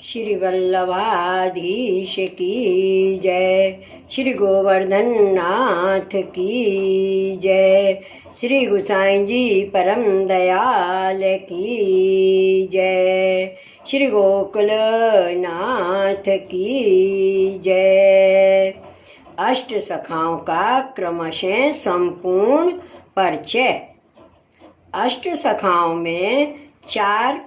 श्री वल्लभाधीश की जय। श्री गोवर्धन नाथ की जय। श्री गोसाई जी परम दयाल की जय। श्री गोकुल नाथ की जय। अष्ट सखाओं का क्रमशः संपूर्ण परिचय। अष्ट सखाओं में 4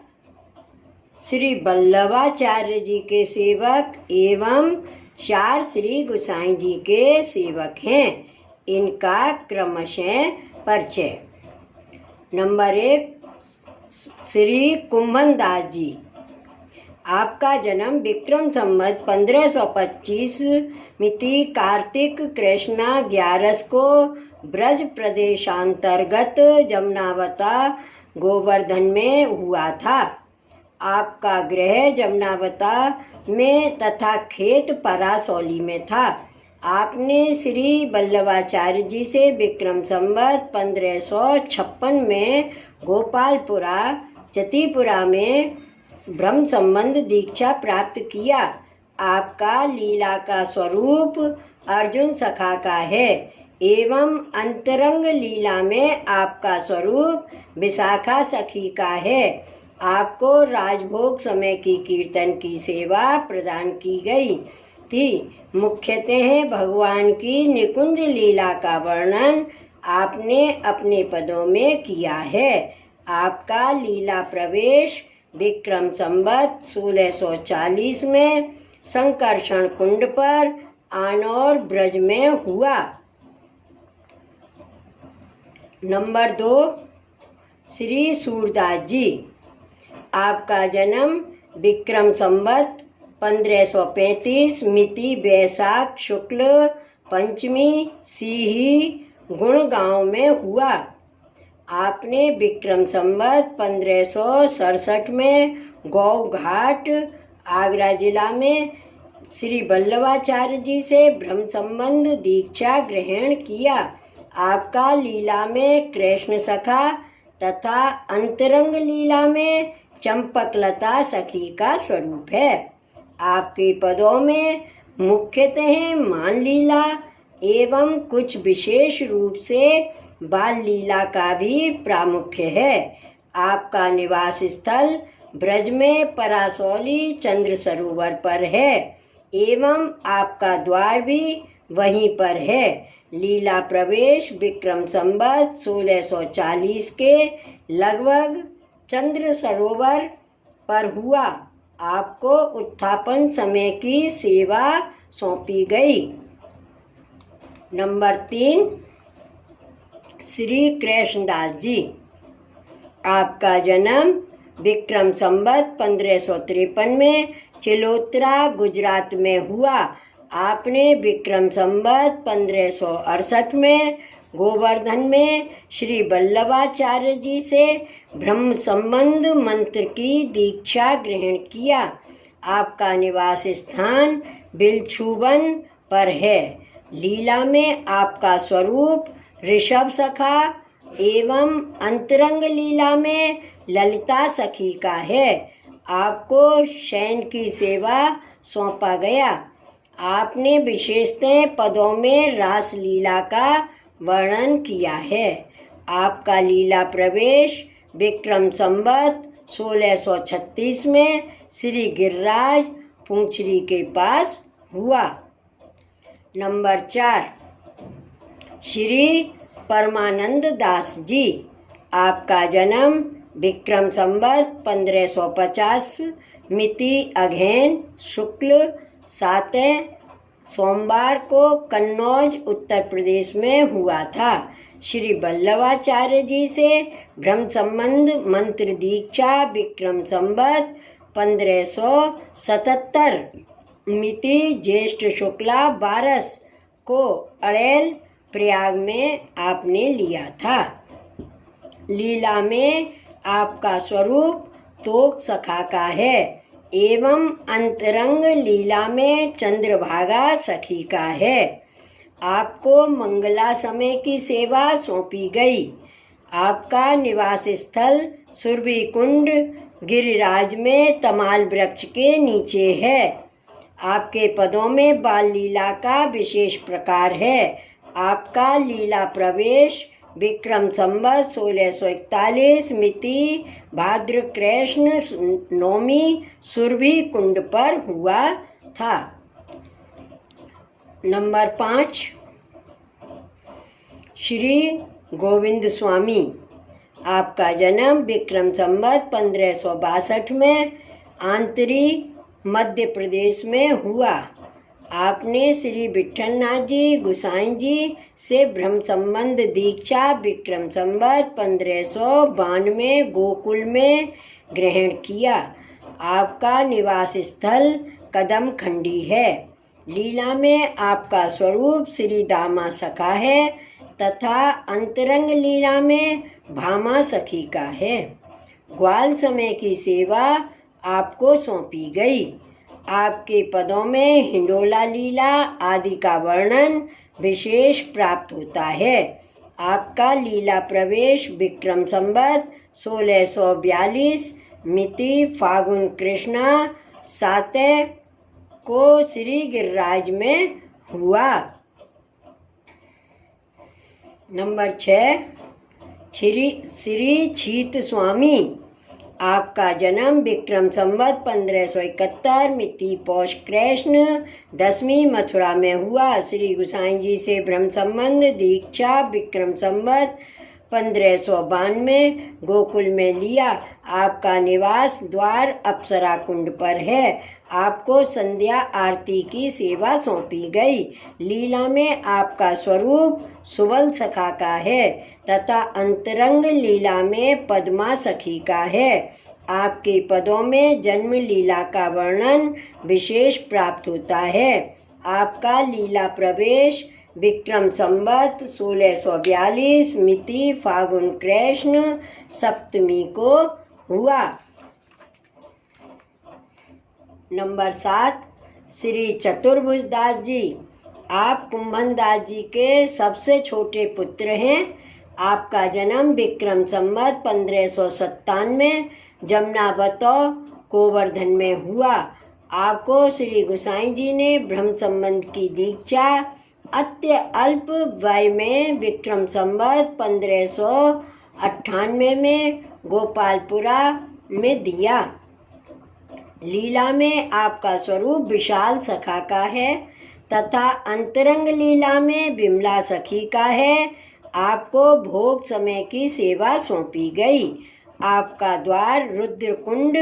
श्री वल्लभाचार्य जी के सेवक एवं 4 श्री गोसाई जी के सेवक हैं। इनका क्रमशः परिचय। नंबर 1 श्री कुंभन दास जी। आपका जन्म विक्रम संवत 1525 मिति कार्तिक कृष्णा 11 को ब्रज प्रदेशांतर्गत जमुनावता गोवर्धन में हुआ था। आपका गृह जमुनावता में तथा खेत परासौली में था। आपने श्री वल्लभाचार्य जी से विक्रम संवत 1556 में गोपालपुरा जतिपुरा में ब्रह्म संबंध दीक्षा प्राप्त किया। आपका लीला का स्वरूप अर्जुन सखा का है एवं अंतरंग लीला में आपका स्वरूप विशाखा सखी का है। आपको राजभोग समय की कीर्तन की सेवा प्रदान की गई थी। मुख्यतः भगवान की निकुंज लीला का वर्णन आपने अपने पदों में किया है। आपका लीला प्रवेश विक्रम संवत 1640 में संकर्षण कुंड पर आनौर ब्रज में हुआ। नंबर 2 श्री सूरदास जी। आपका जन्म विक्रम संवत 1535 मिति वैशाख शुक्ल पंचमी सीही गुणगांव में हुआ। आपने विक्रम संवत 1567 में गौ घाट आगरा जिला में श्री वल्लभाचार्य जी से ब्रह्म संबंध दीक्षा ग्रहण किया। आपका लीला में कृष्ण सखा तथा अंतरंग लीला में चंपकलता सखी का स्वरूप है। आपके पदों में मुख्यतः मान लीला एवं कुछ विशेष रूप से बाल लीला का भी प्रामुख्य है। आपका निवास स्थल ब्रज में परासौली चंद्र सरोवर पर है एवं आपका द्वार भी वहीं पर है। लीला प्रवेश विक्रम संवत 1640 के लगभग चंद्र सरोवर पर हुआ। आपको उत्थापन समय की सेवा सौंपी गई। नंबर 3 श्री कृष्णदास जी। आपका जन्म विक्रम संवत 1553 में चिलोत्रा गुजरात में हुआ। आपने विक्रम संवत 1568 में गोवर्धन में श्री वल्लभाचार्य जी से ब्रह्म संबंध मंत्र की दीक्षा ग्रहण किया। आपका निवास स्थान बिलछुवन पर है। लीला में आपका स्वरूप ऋषभ सखा एवं अंतरंग लीला में ललिता सखी का है। आपको शयन की सेवा सौंपा गया। आपने विशेषतः पदों में रास लीला का वर्णन किया है। आपका लीला प्रवेश विक्रम संवत 1636 में श्री गिरिराज पूंछरी के पास हुआ। नंबर 4 श्री परमानंद दास जी। आपका जन्म विक्रम संवत 1550 मिति अघैन शुक्ल 7 सोमवार को कन्नौज उत्तर प्रदेश में हुआ था। श्री वल्लभाचार्य जी से ब्रह्म संबंध मंत्र दीक्षा विक्रम संवत 1577 मिति ज्येष्ठ शुक्ला 12 को अड़ैल प्रयाग में आपने लिया था। लीला में आपका स्वरूप तोक सखा का है एवं अंतरंग लीला में चंद्रभागा सखी का है। आपको मंगला समय की सेवा सौंपी गई। आपका निवास स्थल सुरभि कुंड गिरिराज में तमाल वृक्ष के नीचे है। आपके पदों में बाल लीला का विशेष प्रकार है। आपका लीला प्रवेश विक्रम संवत 1641 मिति भाद्र कृष्ण नौमी सुरभि कुंड पर हुआ था। नंबर 5, श्री गोविंद स्वामी। आपका जन्म विक्रम संवत 1562 में आंतरिक मध्य प्रदेश में हुआ। आपने श्री विट्ठलनाथ जी गोसाई जी से ब्रह्म संबंध दीक्षा विक्रम संवत 1592 गोकुल में ग्रहण किया। आपका निवास स्थल कदम खंडी है। लीला में आपका स्वरूप श्री दामा सखा है तथा अंतरंग लीला में भामा सखी का है। ग्वाल समय की सेवा आपको सौंपी गई। आपके पदों में हिंडोला लीला आदि का वर्णन विशेष प्राप्त होता है। आपका लीला प्रवेश विक्रम संवत 1642 मिति फागुन कृष्णा 7 को श्री गिरिराज में हुआ। नंबर 6, श्री छीत स्वामी। आपका जन्म विक्रम संवत 1571 मिति पौष कृष्ण 10वीं मथुरा में हुआ। श्री गोसाई जी से ब्रह्म संबंध दीक्षा विक्रम संवत 1592 गोकुल में लिया। आपका निवास द्वार अप्सरा कुंड पर है। आपको संध्या आरती की सेवा सौंपी गई। लीला में आपका स्वरूप सुबल सखा का है तथा अंतरंग लीला में पद्मा सखी का है। आपके पदों में जन्म लीला का वर्णन विशेष प्राप्त होता है। आपका लीला प्रवेश विक्रम संवत 1642 मिति फागुन कृष्ण सप्तमी को हुआ। नंबर 7, श्री चतुर्भुज दास जी। आप कुंभन दास जी के सबसे छोटे पुत्र हैं। आपका जन्म विक्रम संवत 1597 जमुनावतो गोवर्धन में हुआ। आपको श्री गोसाई जी ने ब्रह्म संबंध की दीक्षा अत्य अल्प वय में विक्रम संवत 1598 में गोपालपुरा में दिया। लीला में आपका स्वरूप विशाल सखा का है तथा अंतरंग लीला में विमला सखी का है। आपको भोग समय की सेवा सौंपी गई। आपका द्वार रुद्रकुंड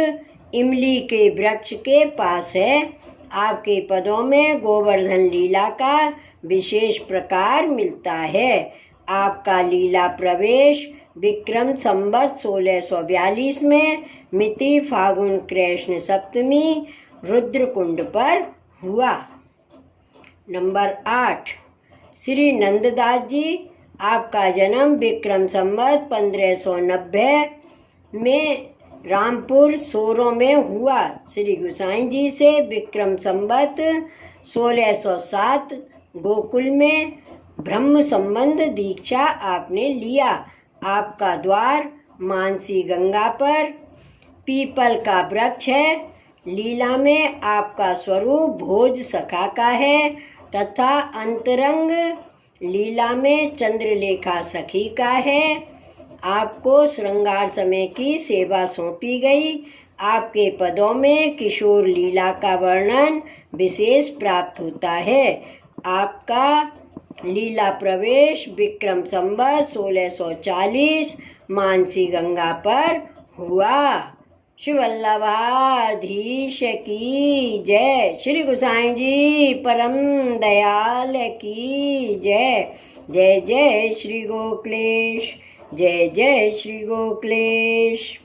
इमली के वृक्ष के पास है। आपके पदों में गोवर्धन लीला का विशेष प्रकार मिलता है। आपका लीला प्रवेश विक्रम संवत 1642 में मिति फागुन कृष्ण सप्तमी रुद्रकुंड पर हुआ। नंबर 8, श्री नंददास जी। आपका जन्म विक्रम संवत 1590 में रामपुर सोरो में हुआ। श्री गोसाई जी से विक्रम संवत 1607 गोकुल में ब्रह्म संबंध दीक्षा आपने लिया। आपका द्वार मानसी गंगा पर पीपल का वृक्ष है। लीला में आपका स्वरूप भोज सखा का है तथा अंतरंग लीला में चंद्रलेखा सखी का है। आपको श्रृंगार समय की सेवा सौंपी गई। आपके पदों में किशोर लीला का वर्णन विशेष प्राप्त होता है। आपका लीला प्रवेश विक्रम संवत 1640 मानसी गंगा पर हुआ। श्री वल्लभाधीश की जय। श्री गोसाई जी परम दयाल की जय। जय जय श्री गोकुलेश। जय जय श्री गोकुलेश।